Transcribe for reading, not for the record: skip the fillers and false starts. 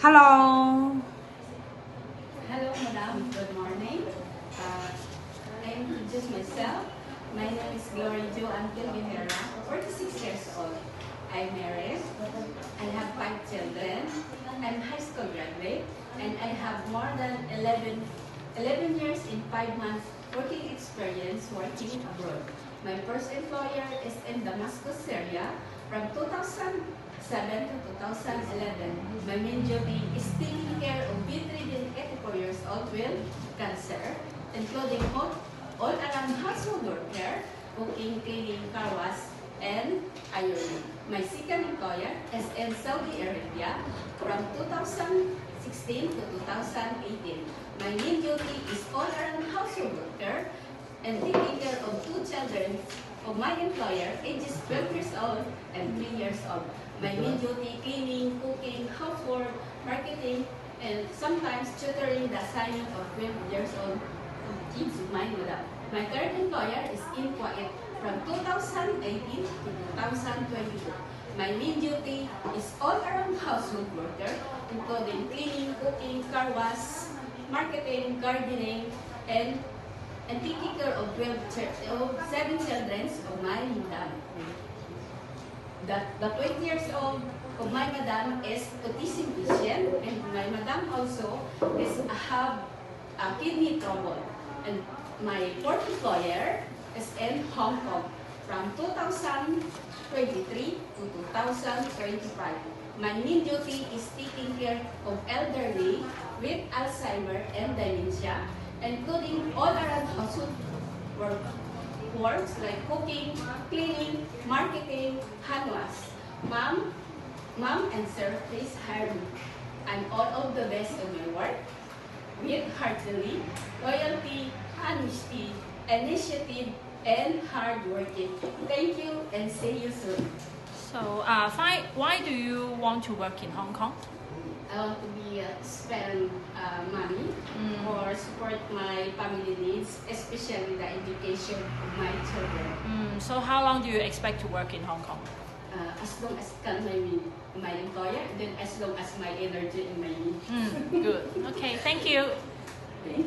Hello. Hello, madam. Good morning. I introduce myself. My name is Gloria Jo Antel Guerrera, 46 years old. I'm married. I have 5 children. I'm high school graduate, and I have more than 11 years in 5 months working experience working abroad. My first employer is in Damascus, Syria from 2007 to 2011. My main duty is taking care of bedridden 84 years old with cancer, including all-around household work care, cooking, cleaning, car wash, and ironing. My second employer is in Saudi Arabia from 2016 to 2018. My main duty is all-around household work care and taking care of 2 children of my employer, ages 12 years old and 3 years old. My main duty, cleaning, cooking, housework, marketing, and sometimes tutoring the assignment of 12 years old kids of mine. My third employer is in Kuwait from 2018 to 2022. My main duty is all-around household worker, including cleaning, cooking, car wash, marketing, gardening, and taking care of 7 children of my madam. The 20 years old of my madam is autism patient, and my madam also have a kidney trouble. And my fourth employer is in Hong Kong from 2023 to 2025. My main duty is taking care of elderly with Alzheimer and dementia, including all-around household works like cooking, cleaning, marketing, hand wash. Mom and sir, please hire me. I'm all of the best in my work with heartily, loyalty, honesty, initiative, and hard working. Thank you and see you soon. So, why do you want to work in Hong Kong? I want to spend money or support my family needs, especially the education of my children. So, how long do you expect to work in Hong Kong? As long as can my employer, then as long as my energy and my needs. Good. Okay, thank you. Thank you.